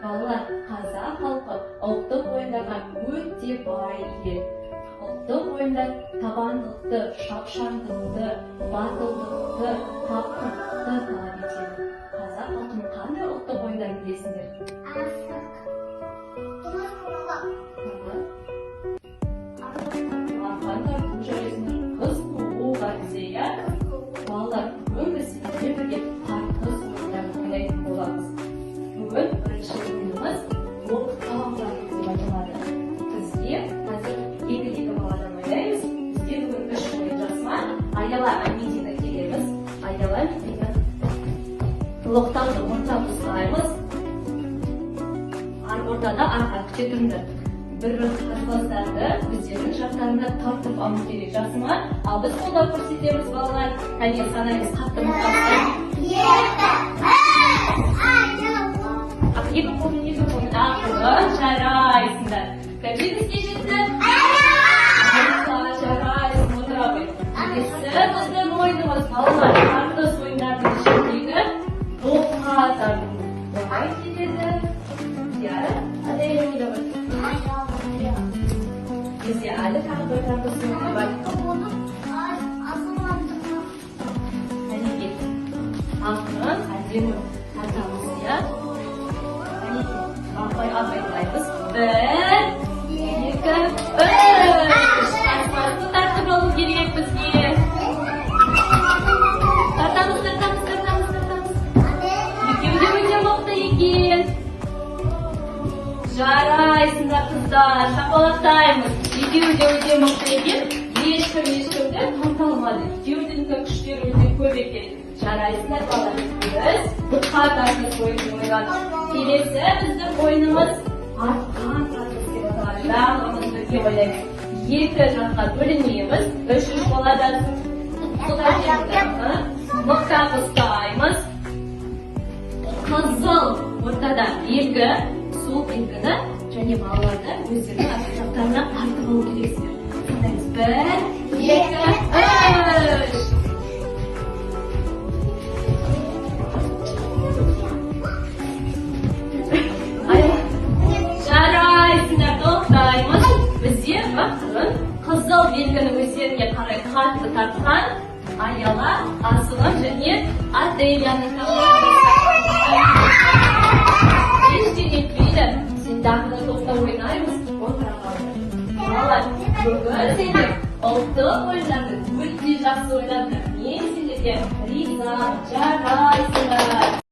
Балалар, қазақ халқы ұлттық ойындарға өте бай ел. Ұлттық ойындар табандылықты, шапшаңдықты, батылдықты, тапқырлықты талап етеді. Қазақ халқының қандай ұлттық ойындарын білесіңдер? Қыз қууға дейін балалар бүгін біз сіздермен бірге тартыс ойындарын ойнайтын боламыз. Бүгін бірінші ойынымыз оқтауға деп аталады. Бізге қазір екі баладан ойнаймыз. Бізге бүгін үш ойын жасыма аяла амидина келеміз. Аяла амидина оқтауды ортаға ұстаймыз. Ортада арқа күте тұрыңдар. Бір-бір қарсыластарды өздерінің жақтарына тартып алу керек, жасыма. Ал біз қолдап көрсетеміз балалар. Кәне санаймыз қатты мұқтаптай. Екі қолын ақырын жарайсыңдар. Кәне бізге жетті? Жарайсың, отыра қой. Келесі біздің ойынымыз балалар. Тартыс ойындардың ішіндегі допқа тарту. Оған келеді. Бізде әлі тағы бір тартыс ойыны бар. Әнекей, ақырын әдемі тартамыз, иә? Әнекей, апайлаймыз. Бір, екі, үш. Аспазды тартып алу керек бізге. Тартамыз. Екеуі де өте мықты екен. Жарайсыңдар қыздар, шапалақтаймыз. Екеуі де өте мықты екен. Ешкімді тарта алмады. Екеуінің күштері өте көп екен. Жарайсыңдар балалар. Біз бұтқа тартыс ойынын ойнадық. Келесі біздің ойынымыз атқан тартыс деп аталады. Барлығымыз бірге ойнаймыз. Екі жаққа бөлінеміз. Үш баладан мықтап ұстаймыз. Қызыл ортада белгі. Сол белгіні және балаларды өздерінің жақтарына тартып алу керексіздер. Санаймыз. Бір, екі, үш. Жарайсыңдар, тоқтаймыз. Бізде ақырын қызыл белгіні өздеріне қарай қатты тартқан Аяла, Асылым және Аделияны Дағыны тоқта ойнаймыз, отыра қалды. Балалар, бүгін сендер ұлттық ойындарды өте жақсы ойнадыңдар. Мен сендерге риза, жарайсыңдар.